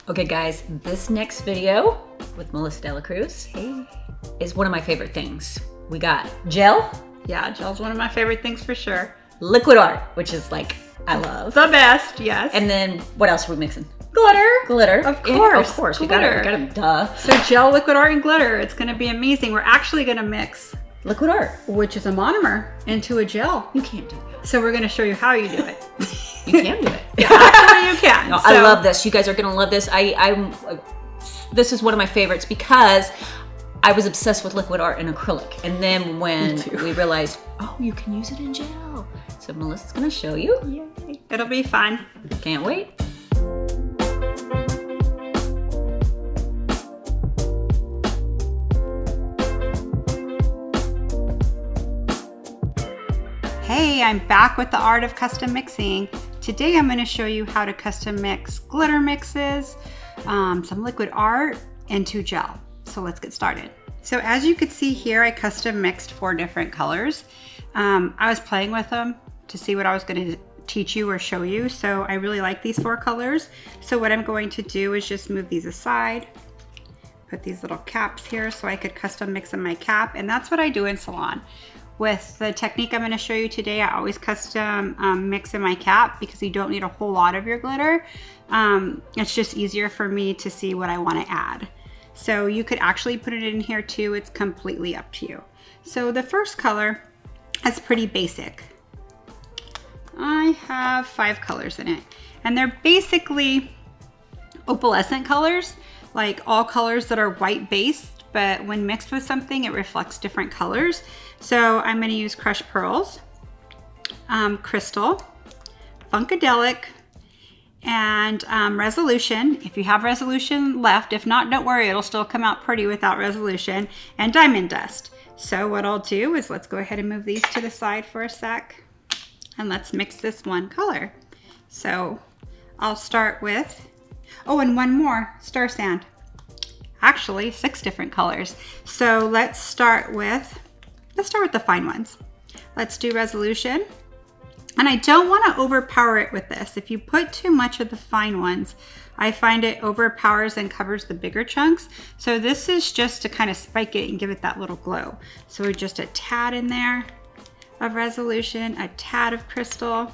Okay guys, this next video with Melissa DeLaCruz is one of my favorite things. We got gel. Yeah, gel's one of my favorite things for sure. Liquid art, which is like, I love. The best, yes. And then what else are we mixing? Glitter. Glitter. Of course. Of course, Glitter. we got it, duh. So gel, liquid art, and glitter. It's gonna be amazing. We're actually gonna mix Liquid art. which is a monomer, into a gel. You can't do that. So we're gonna show you how you do it. You can do it. Yeah, actually you can. No, I love this. You guys are gonna love this. This is one of my favorites because I was obsessed with liquid art and acrylic. And then when we realized, oh, you can use it in gel. So Melissa's gonna show you. Yay. It'll be fun. Can't wait. Hey, I'm back with the art of custom mixing. Today I'm going to show you how to custom mix glitter mixes, some liquid art, into gel. So let's get started. So as you can see here, I custom mixed 4 different colors. I was playing with them to see what I was going to teach you or show you. So I really like these 4 colors. So what I'm going to do is just move these aside, put these little caps here so I could custom mix in my cap. And that's what I do in salon. With the technique I'm going to show you today, I always custom mix in my cap because you don't need a whole lot of your glitter. It's just easier for me to see what I want to add. So you could actually put it in here too. It's completely up to you. So the first color is pretty basic. I have 5 colors in it, and they're basically opalescent colors, like all colors that are white based, but when mixed with something, it reflects different colors. So I'm going to use crushed pearls, crystal, funkadelic, and resolution. If you have resolution left, if not, don't worry, it'll still come out pretty without resolution, and diamond dust. So what I'll do is let's go ahead and move these to the side for a sec, and let's mix this one color. So I'll start with, oh, and one more, star sand. Actually 6 different colors. So let's start with the fine ones. Let's do resolution. And I don't want to overpower it with this. If you put too much of the fine ones, I find it overpowers and covers the bigger chunks. So this is just to kind of spike it and give it that little glow. So just a tad in there of resolution, a tad of crystal.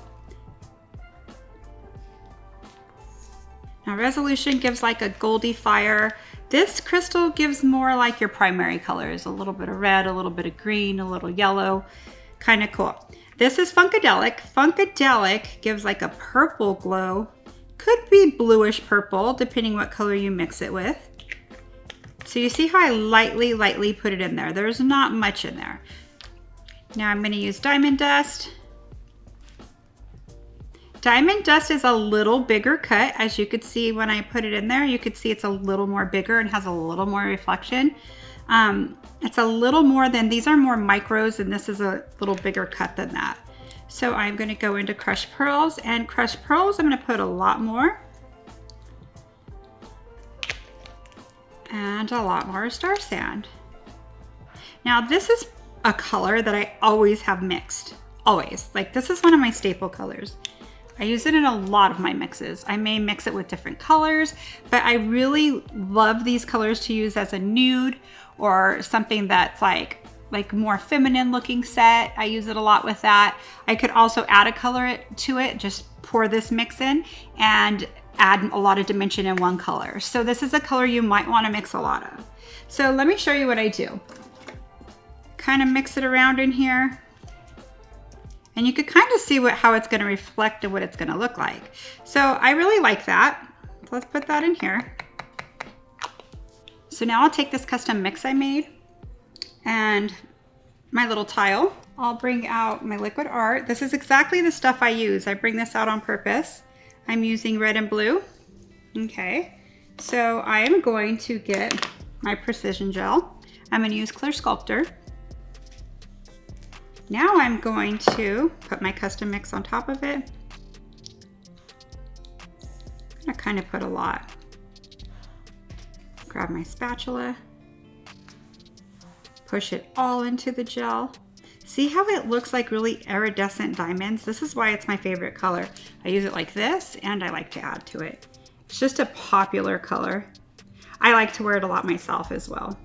Now resolution gives like a goldy fire. This crystal gives more like your primary colors, a little bit of red, a little bit of green, a little yellow, kind of cool. This is funkadelic. Funkadelic gives like a purple glow, could be bluish purple, depending what color you mix it with. So you see how I lightly put it in there. There's not much in there. Now I'm going to use diamond dust. Diamond dust is a little bigger cut. As you could see when I put it in there, you could see it's a little more bigger and has a little more reflection. It's a little more than, these are more micros, and this is a little bigger cut than that. So I'm going to go into crushed pearls, and crushed pearls I'm going to put a lot more. And a lot more star sand. Now this is a color that I always have mixed, always. Like this is one of my staple colors. I use it in a lot of my mixes. I may mix it with different colors, but I really love these colors to use as a nude or something that's like more feminine looking set. I use it a lot with that. I could also add a color to it, just pour this mix in and add a lot of dimension in one color. So this is a color you might want to mix a lot of. So let me show you what I do. Kind of mix it around in here. And you could kind of see how it's going to reflect and what it's going to look like. So I really like that. So let's put that in here. So now I'll take this custom mix I made and my little tile. I'll bring out my liquid art. This is exactly the stuff I use. I bring this out on purpose. I'm using red and blue. Okay. So I am going to get my precision gel. I'm going to use Clear Sculptor. Now I'm going to put my custom mix on top of it. I'm gonna kind of put a lot. Grab my spatula, push it all into the gel. See how it looks like really iridescent diamonds? This is why it's my favorite color. I use it like this, and I like to add to it. It's just a popular color. I like to wear it a lot myself as well.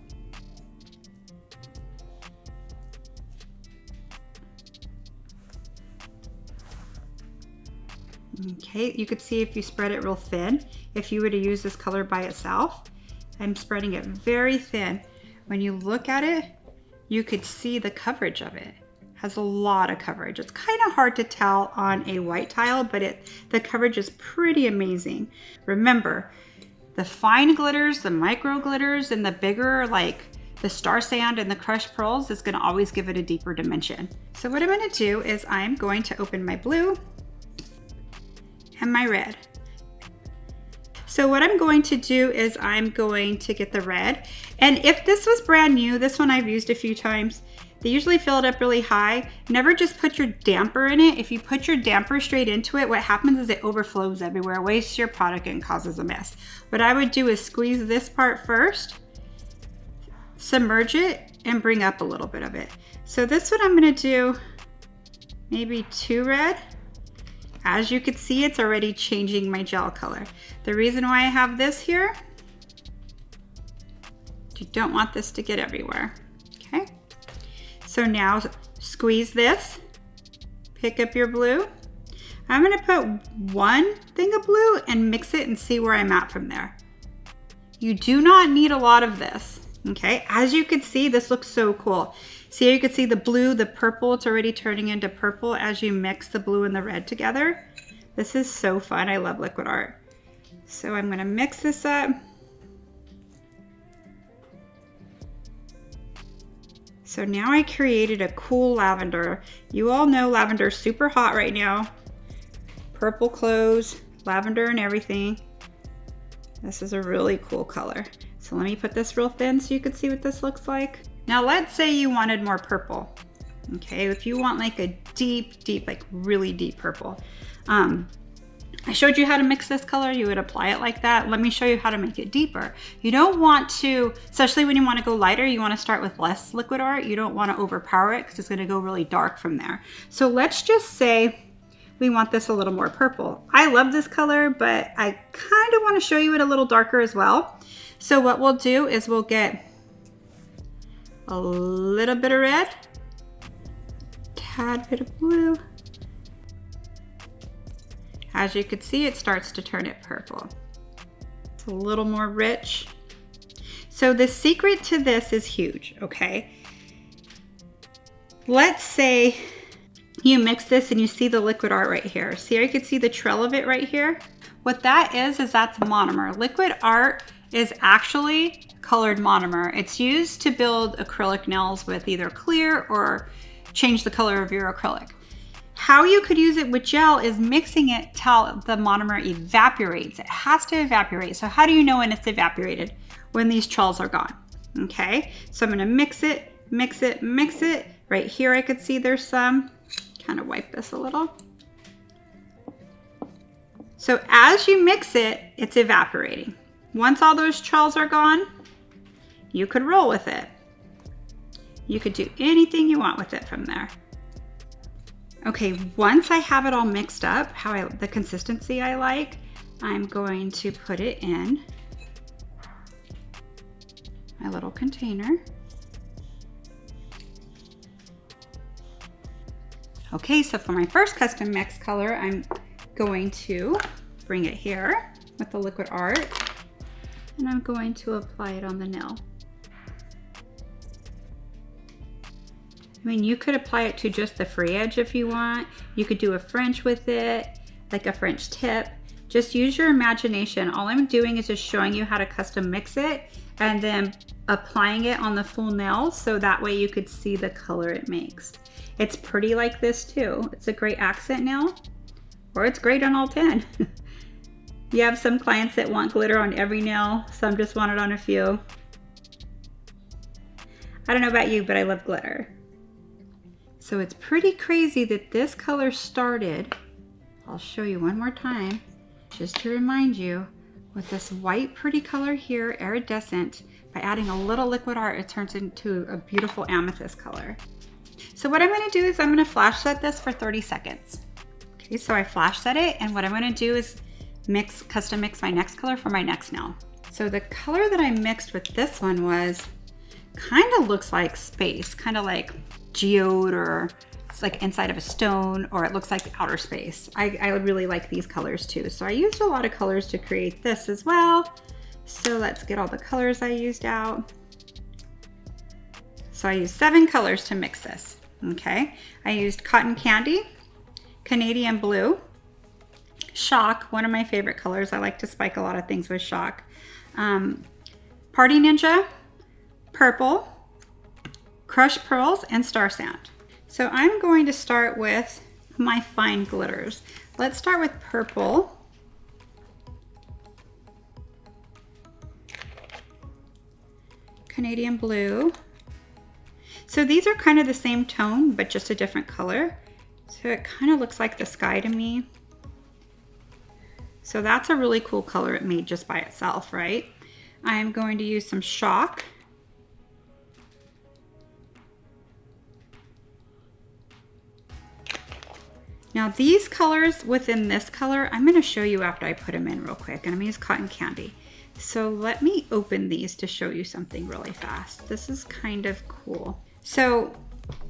Okay, you could see if you spread it real thin, if you were to use this color by itself. I'm spreading it very thin. When you look at it, you could see the coverage of it. It has a lot of coverage. It's kind of hard to tell on a white tile, but the coverage is pretty amazing. Remember, the fine glitters, the micro glitters, and the bigger, like the star sand and the crushed pearls, is gonna always give it a deeper dimension. So what I'm gonna do is I'm going to open my blue and my red. So what I'm going to do is I'm going to get the red. And if this was brand new, this one I've used a few times, they usually fill it up really high. Never just put your damper in it. If you put your damper straight into it, what happens is it overflows everywhere, wastes your product, and causes a mess. What I would do is squeeze this part first, submerge it, and bring up a little bit of it. So this one I'm gonna do maybe 2 red. As you can see, it's already changing my gel color. The reason why I have this here, you don't want this to get everywhere, okay? So now squeeze this, pick up your blue. I'm gonna put 1 thing of blue and mix it and see where I'm at from there. You do not need a lot of this, okay? As you can see, this looks so cool. See, you can see the blue, the purple, it's already turning into purple as you mix the blue and the red together. This is so fun. I love liquid art. So I'm gonna mix this up. So now I created a cool lavender. You all know lavender is super hot right now. Purple clothes, lavender and everything. This is a really cool color. So let me put this real thin so you can see what this looks like. Now let's say you wanted more purple. Okay, if you want like a deep, like really deep purple. I showed you how to mix this color. You would apply it like that. Let me show you how to make it deeper. You don't want to, especially when you want to go lighter, you want to start with less liquid art. You don't want to overpower it because it's going to go really dark from there. So let's just say we want this a little more purple. I love this color, but I kind of want to show you it a little darker as well. So what we'll do is we'll get a little bit of red, tad bit of blue. As you can see, it starts to turn it purple. It's a little more rich. So the secret to this is huge, okay? Let's say you mix this and you see the liquid art right here. See, you can see the trail of it right here. What that is that's monomer. Liquid art is actually colored monomer. It's used to build acrylic nails with either clear or change the color of your acrylic. How you could use it with gel is mixing it till the monomer evaporates. It has to evaporate. So how do you know when it's evaporated? When these trails are gone, okay? So I'm gonna mix it, mix it, mix it. Right here I could see there's some. Kind of wipe this a little. So as you mix it, it's evaporating. Once all those trails are gone, you could roll with it. You could do anything you want with it from there. Okay, once I have it all mixed up, the consistency I like, I'm going to put it in my little container. Okay, so for my first custom mix color, I'm going to bring it here with the liquid art, and I'm going to apply it on the nail. I mean, you could apply it to just the free edge if you want. You could do a French with it, like a French tip. Just use your imagination. All I'm doing is just showing you how to custom mix it and then applying it on the full nail so that way you could see the color it makes. It's pretty like this too. It's a great accent nail, or it's great on all 10. You have some clients that want glitter on every nail. Some just want it on a few. I don't know about you, but I love glitter. So it's pretty crazy that this color started, I'll show you one more time, just to remind you, with this white pretty color here, iridescent. By adding a little liquid art, it turns into a beautiful amethyst color. So what I'm gonna do is I'm gonna flash set this for 30 seconds. Okay, so I flash set it, and what I'm gonna do is custom mix my next color for my next nail. So the color that I mixed with this one was kind of looks like space, kind of like geode, or it's like inside of a stone, or it looks like outer space. I would really like these colors too. So I used a lot of colors to create this as well. So let's get all the colors I used out. So I used 7 colors to mix this, okay? I used Cotton Candy, Canadian Blue, Shock, one of my favorite colors. I like to spike a lot of things with Shock. Party Ninja, Purple, Crushed Pearls, and Star Sand. So I'm going to start with my fine glitters. Let's start with Purple. Canadian Blue. So these are kind of the same tone, but just a different color. So it kind of looks like the sky to me. So that's a really cool color it made just by itself, right? I'm going to use some Shock. Now these colors within this color, I'm going to show you after I put them in real quick, and I'm going to use Cotton Candy. So let me open these to show you something really fast. This is kind of cool. So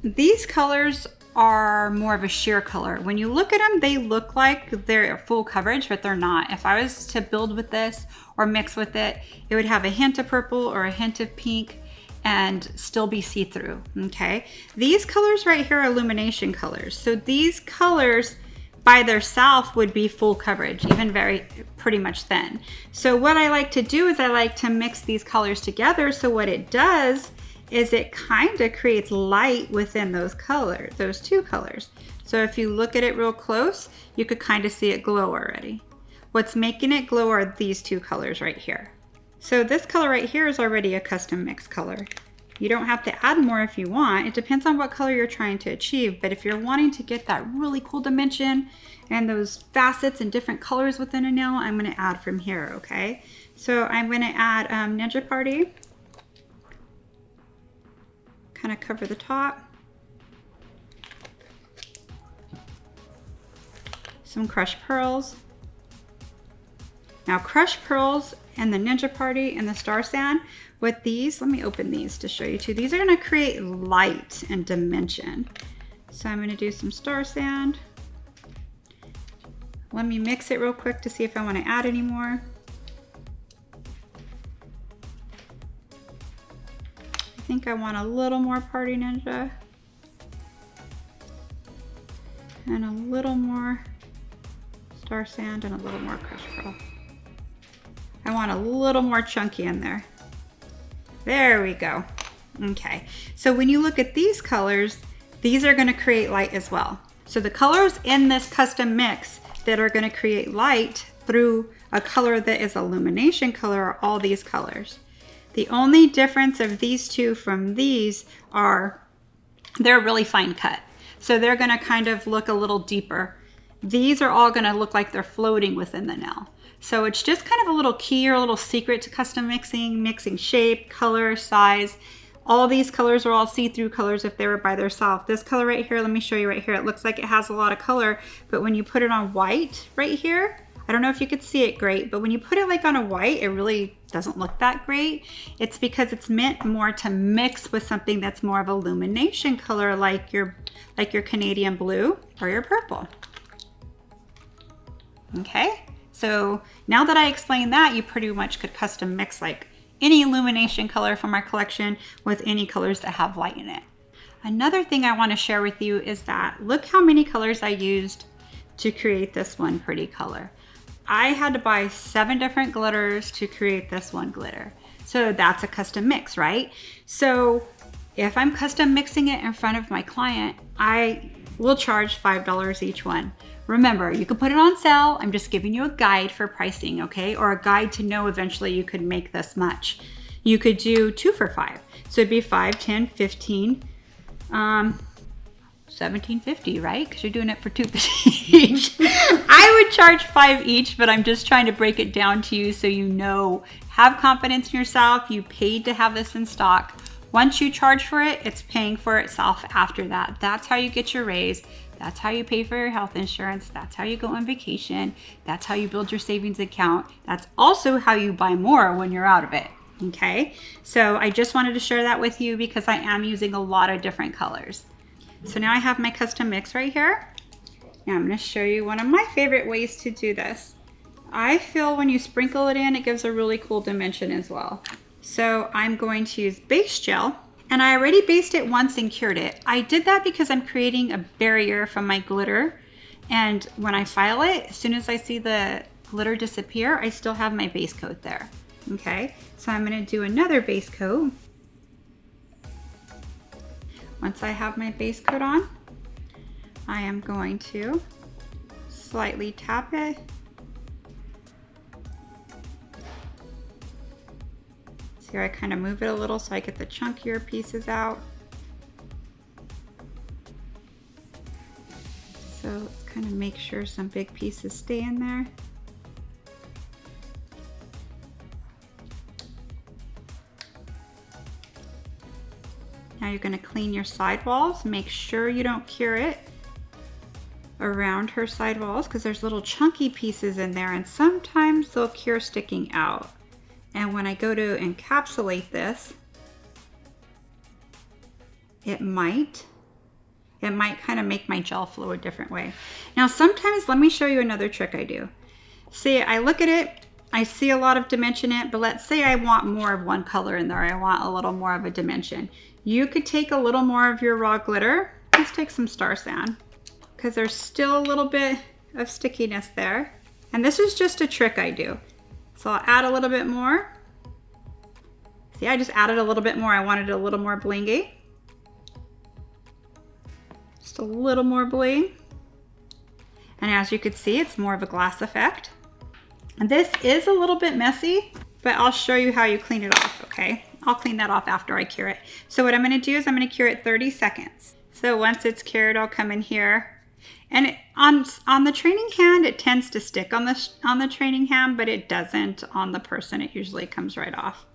these colors are more of a sheer color. When you look at them, they look like they're full coverage, but they're not. If I was to build with this or mix with it, it would have a hint of purple or a hint of pink and still be see-through, okay? These colors right here are illumination colors. So these colors by themselves would be full coverage, even pretty much thin. So what I like to do is I like to mix these colors together. So what it does is it kind of creates light within those colors, those 2 colors. So if you look at it real close, you could kind of see it glow already. What's making it glow are these 2 colors right here. So this color right here is already a custom mix color. You don't have to add more if you want. It depends on what color you're trying to achieve. But if you're wanting to get that really cool dimension and those facets and different colors within a nail, I'm going to add from here, okay? So I'm going to add Ninja Party. Kind of cover the top. Some Crushed Pearls. Now Crushed Pearls and the Ninja Party and the Star Sand, with these, let me open these to show you too. These are going to create light and dimension. So I'm going to do some Star Sand. Let me mix it real quick to see if I want to add any more. I think I want a little more Party Ninja. And a little more Star Sand and a little more Crushed Pearl. I want a little more chunky in there. There we go. Okay, so when you look at these colors, these are going to create light as well. So the colors in this custom mix that are going to create light through a color that is illumination color are all these colors. The only difference of these 2 from these are they're really fine cut. So they're going to kind of look a little deeper. These are all going to look like they're floating within the nail. So it's just kind of a little key or a little secret to custom mixing shape, color, size. All these colors are all see-through colors if they were by themselves. This color right here, let me show you right here. It looks like it has a lot of color, but when you put it on white right here, I don't know if you could see it great, but when you put it like on a white, it really doesn't look that great. It's because it's meant more to mix with something that's more of illumination color, like your Canadian Blue or your purple. Okay. So now that I explained that, you pretty much could custom mix like any illumination color from our collection with any colors that have light in it. Another thing I want to share with you is that look how many colors I used to create this one pretty color. I had to buy 7 different glitters to create this one glitter. So that's a custom mix, right? So if I'm custom mixing it in front of my client, I will charge $5 each one. Remember, you can put it on sale. I'm just giving you a guide for pricing, okay? Or a guide to know eventually you could make this much. You could do 2 for $5. So it'd be 5, 10, 15, $17.50, right? Because you're doing it for $2.50 each. I would charge $5 each, but I'm just trying to break it down to you so you know. Have confidence in yourself. You paid to have this in stock. Once you charge for it, it's paying for itself after that. That's how you get your raise. That's how you pay for your health insurance. That's how you go on vacation. That's how you build your savings account. That's also how you buy more when you're out of it. Okay, so I just wanted to share that with you because I am using a lot of different colors. So now I have my custom mix right here. Now I'm going to show you one of my favorite ways to do this. I feel when you sprinkle it in, it gives a really cool dimension as well. So I'm going to use base gel, and I already based it once and cured it. I did that because I'm creating a barrier from my glitter, and when I file it, as soon as I see the glitter disappear, I still have my base coat there. Okay, so I'm going to do another base coat. Once I have my base coat on, I am going to slightly tap it. See how I kind of move it a little so I get the chunkier pieces out. So let's kind of make sure some big pieces stay in there. Now you're going to clean your sidewalls. Make sure you don't cure it around her sidewalls because there's little chunky pieces in there and sometimes they'll cure sticking out. And when I go to encapsulate this, it might kind of make my gel flow a different way. Now sometimes, let me show you another trick I do. See, I look at it, I see a lot of dimension in it, but let's say I want more of one color in there. I want a little more of a dimension. You could take a little more of your raw glitter. Let's take some Star Sand because there's still a little bit of stickiness there. And this is just a trick I do. So I'll add a little bit more. See, I just added a little bit more. I wanted it a little more blingy. Just a little more bling. And as you can see, it's more of a glass effect. And this is a little bit messy, but I'll show you how you clean it off, okay? I'll clean that off after I cure it. So what I'm gonna do is I'm gonna cure it 30 seconds. So once it's cured, I'll come in here. And on the training hand, it tends to stick on the training hand, but it doesn't on the person. It usually comes right off.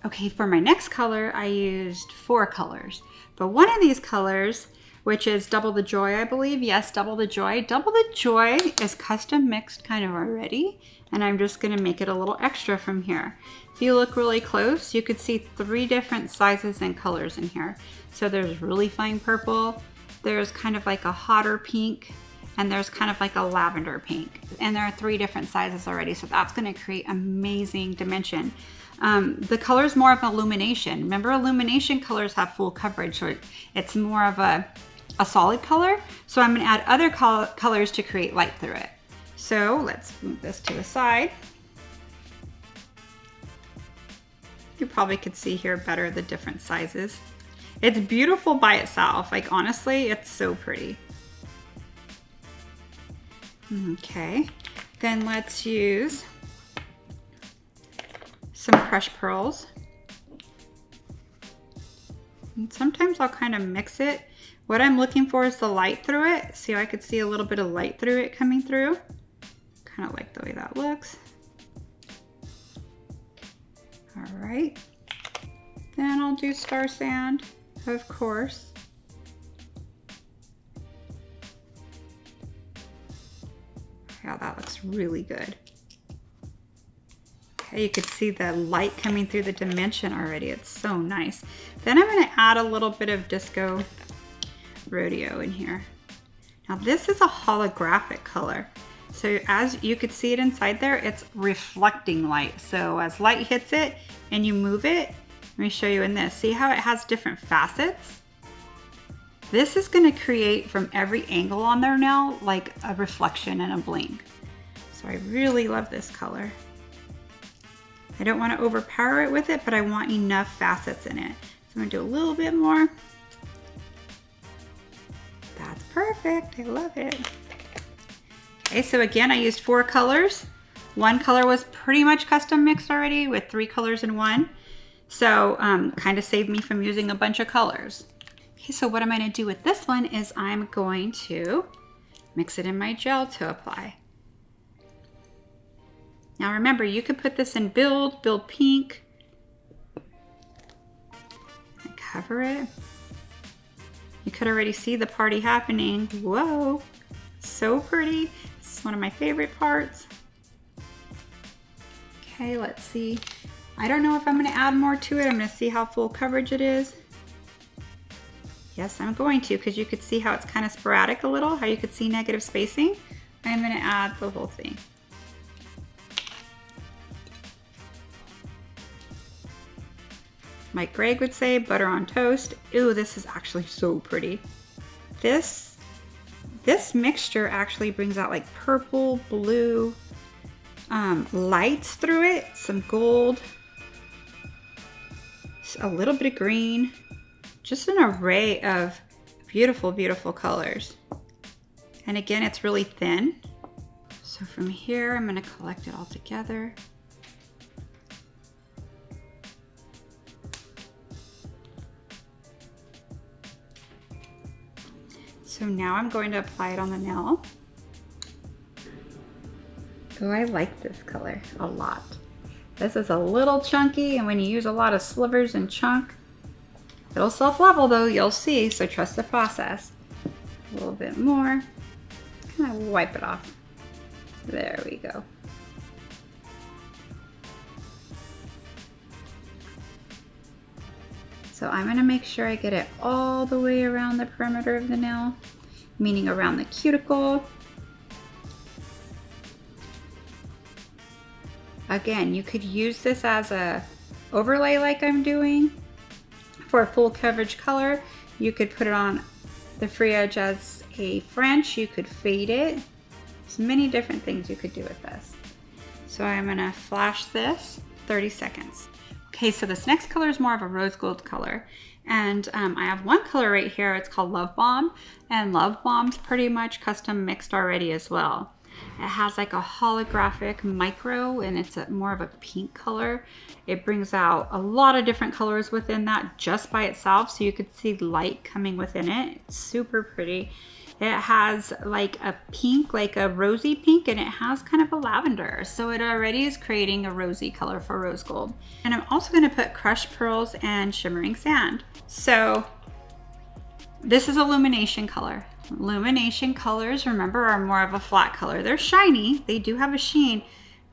Okay, for my next color, I used 4 colors. But one of these colors, which is Double the Joy, I believe. Yes, Double the Joy. Double the Joy is custom mixed kind of already, and I'm just gonna make it a little extra from here. If you look really close, you could see 3 different sizes and colors in here. So there's really fine purple, there's kind of like a hotter pink, and there's kind of like a lavender pink. And there are 3 different sizes already, so that's gonna create amazing dimension. The color is more of illumination. Remember, illumination colors have full coverage, so it's more of a solid color. So I'm gonna add other colors to create light through it. So let's move this to the side. You probably could see here better the different sizes. It's beautiful by itself. Like honestly, it's so pretty. Okay, then let's use some crushed pearls. And sometimes I'll kind of mix it. What I'm looking for is the light through it. See, I could see a little bit of light through it coming through. Kind of like the way that looks. All right. Then I'll do Star Sand, of course. Yeah, that looks really good. Okay, you could see the light coming through the dimension already. It's so nice. Then I'm gonna add a little bit of Disco Rodeo in here. Now this is a holographic color. So as you could see it inside there, it's reflecting light. So as light hits it and you move it, let me show you in this. See how it has different facets? This is gonna create from every angle on there now, like a reflection and a bling. So I really love this color. I don't wanna overpower it with it, but I want enough facets in it. So I'm gonna do a little bit more. That's perfect, I love it. Okay, so again, I used 4 colors. 1 color was pretty much custom mixed already with 3 colors in one. So kind of saved me from using a bunch of colors. Okay, so what I'm gonna do with this one is I'm going to mix it in my gel to apply. Now remember, you could put this in Build Pink, and cover it. You could already see the party happening. Whoa, so pretty. This is one of my favorite parts. Okay, let's see. I don't know if I'm gonna add more to it. I'm gonna see how full coverage it is. Yes, I'm going to, because you could see how it's kind of sporadic a little, how you could see negative spacing. I'm gonna add the whole thing. Like Greg would say, butter on toast. Ooh, this is actually so pretty. This mixture actually brings out like purple, blue, lights through it, some gold, a little bit of green, just an array of beautiful, beautiful colors. And again, it's really thin. So from here, I'm gonna collect it all together. So now I'm going to apply it on the nail. Oh, I like this color a lot. This is a little chunky, and when you use a lot of slivers and chunk, it'll self-level though, you'll see, so trust the process. A little bit more, kind of wipe it off. There we go. So I'm gonna make sure I get it all the way around the perimeter of the nail, meaning around the cuticle. Again, you could use this as a overlay like I'm doing for a full coverage color. You could put it on the free edge as a French. You could fade it. There's many different things you could do with this. So I'm gonna flash this 30 seconds. Okay, so this next color is more of a rose gold color. And I have one color right here, it's called Love Bomb. And Love Bomb's pretty much custom mixed already as well. It has like a holographic micro, and it's more of a pink color. It brings out a lot of different colors within that just by itself, so you could see light coming within it. It's super pretty. It has like a pink, like a rosy pink, and it has kind of a lavender. So it already is creating a rosy color for rose gold. And I'm also gonna put crushed pearls and shimmering sand. So this is illumination color. Illumination colors, remember, are more of a flat color. They're shiny, they do have a sheen,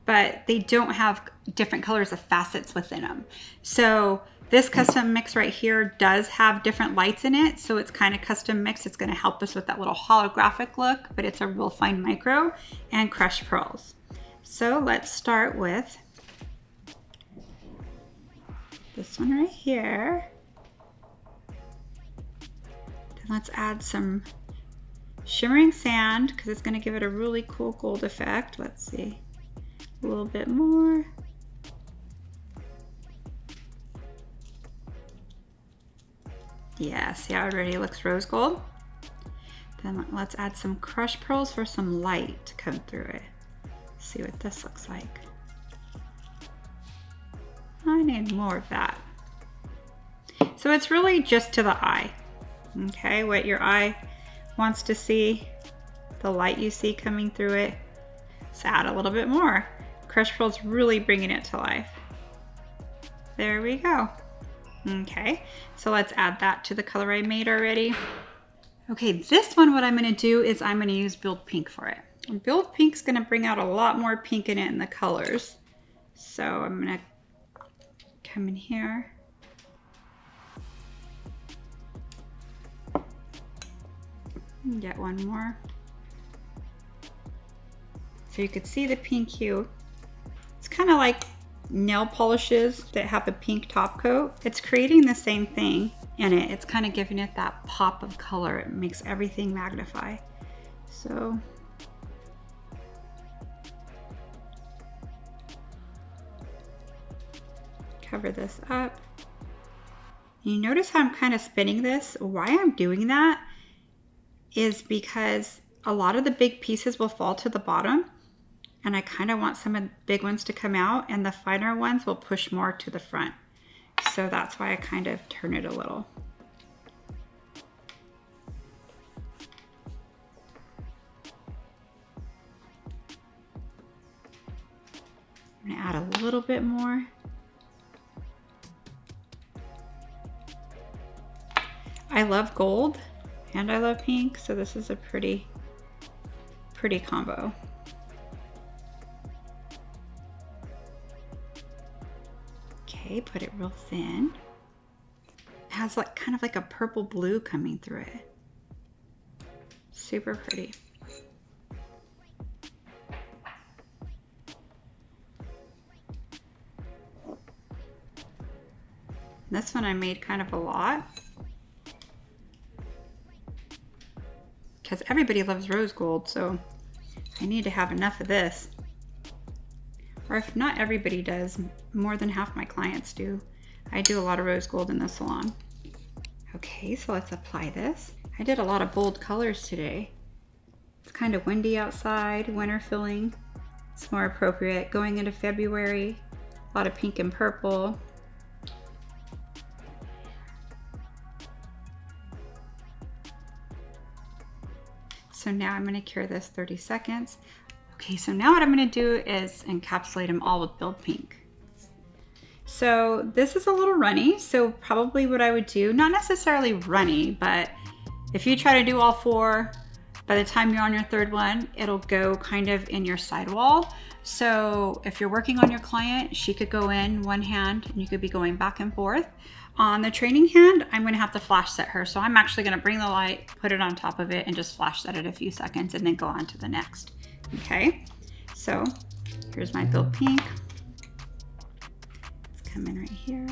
but they don't have different colors of facets within them. So this custom mix right here does have different lights in it, so it's kind of custom mix. It's going to help us with that little holographic look, but it's a real fine micro, and crushed pearls. So let's start with this one right here. Then let's add some shimmering sand because it's going to give it a really cool gold effect. Let's see, a little bit more. Yeah, see how it already looks rose gold? Then let's add some crushed pearls for some light to come through it. See what this looks like. I need more of that. So it's really just to the eye. Okay, what your eye wants to see, the light you see coming through it. So add a little bit more. Crushed pearls really bringing it to life. There we go. Okay, so let's add that to the color I made already. Okay, this one, what I'm gonna do is I'm gonna use Build Pink for it. And Build Pink's gonna bring out a lot more pink in it in the colors. So I'm gonna come in here. And get one more. So you could see the pink hue. It's kind of like nail polishes that have a pink top coat. It's creating the same thing in it. It's kind of giving it that pop of color. It makes everything magnify. So cover this up. You notice how I'm kind of spinning this? Why I'm doing that is because a lot of the big pieces will fall to the bottom, and I kind of want some of the big ones to come out, and the finer ones will push more to the front. So that's why I kind of turn it a little. I'm gonna add a little bit more. I love gold, and I love pink, so this is a pretty combo. Okay, put it real thin. It has like kind of like a purple blue coming through it. Super pretty. This one I made kind of a lot because everybody loves rose gold, so I need to have enough of this. Or if not everybody does, more than half my clients do. I do a lot of rose gold in the salon. Okay, so let's apply this. I did a lot of bold colors today. It's kind of windy outside, winter feeling. It's more appropriate going into February. A lot of pink and purple. So now I'm gonna cure this 30 seconds. Okay, so now what I'm gonna do is encapsulate them all with Build Pink. So this is a little runny, so probably what I would do, not necessarily runny, but if you try to do all four, by the time you're on your third one, it'll go kind of in your sidewall. So if you're working on your client, she could go in one hand and you could be going back and forth. On the training hand, I'm gonna have to flash set her. So I'm actually gonna bring the light, put it on top of it, and just flash set it a few seconds and then go on to the next. Okay, so here's my Build Pink. Let's come in right here.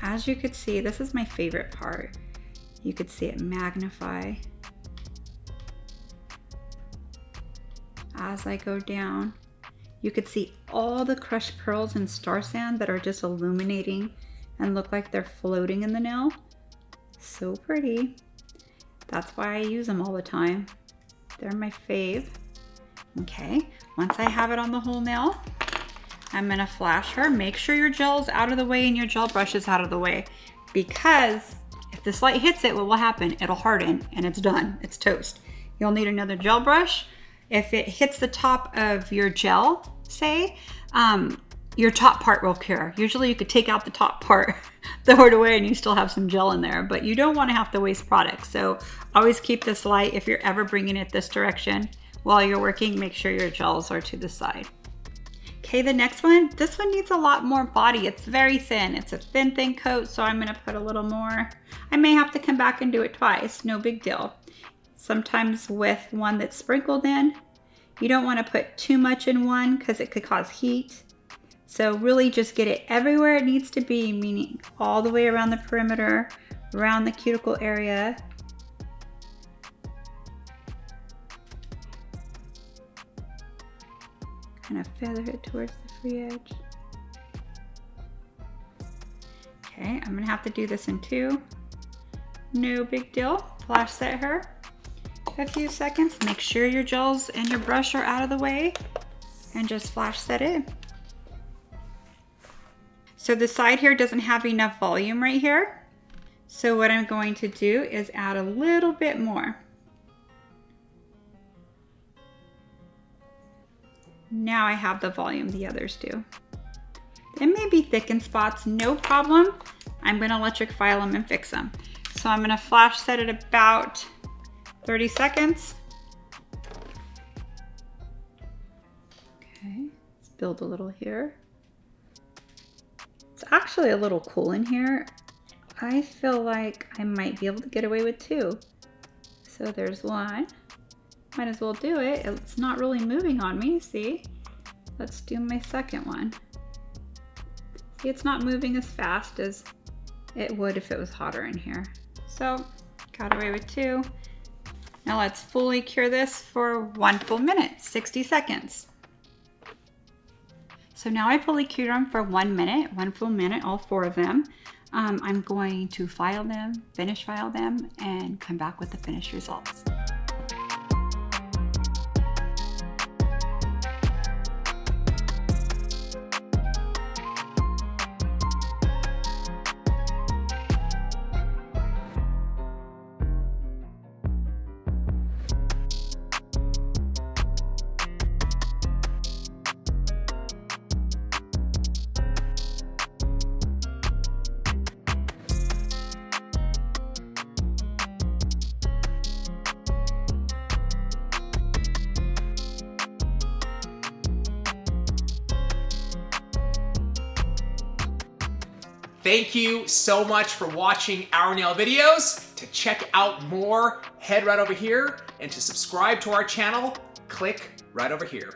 As you could see, this is my favorite part. You could see it magnify as I go down. You could see all the crushed pearls and star sand that are just illuminating and look like they're floating in the nail. So pretty. That's why I use them all the time. They're my fave. Okay, once I have it on the whole nail, I'm gonna flash her. Make sure your gel's out of the way and your gel brush is out of the way, because if this light hits it, what will happen? It'll harden and it's done, it's toast. You'll need another gel brush. If it hits the top of your gel, say, your top part will cure. Usually you could take out the top part, throw it away, and you still have some gel in there, but you don't want to have to waste products. So always keep this light. If you're ever bringing it this direction while you're working, make sure your gels are to the side. Okay, the next one, this one needs a lot more body. It's very thin. It's a thin coat, so I'm gonna put a little more. I may have to come back and do it twice, no big deal. Sometimes with one that's sprinkled in, you don't want to put too much in one because it could cause heat. So really just get it everywhere it needs to be, meaning all the way around the perimeter, around the cuticle area. Kind of feather it towards the free edge. Okay, I'm gonna have to do this in two. No big deal. Flash set her a few seconds. Make sure your gels and your brush are out of the way and just flash set it. So the side here doesn't have enough volume right here. So what I'm going to do is add a little bit more. Now I have the volume the others do. It may be thick in spots, no problem. I'm gonna electric file them and fix them. So I'm gonna flash set it about 30 seconds. Okay, let's build a little here. It's actually a little cool in here. I feel like I might be able to get away with two. So there's one. Might as well do it. It's not really moving on me, see? Let's do my second one. See, it's not moving as fast as it would if it was hotter in here. So, got away with two. Now let's fully cure this for 1 full minute, 60 seconds. So now I fully cured them for 1 minute, 1 full minute, all 4 of them. I'm going to file them, finish file them, and come back with the finished results. Thank you so much for watching our nail videos. To check out more, head right over here, and to subscribe to our channel, click right over here.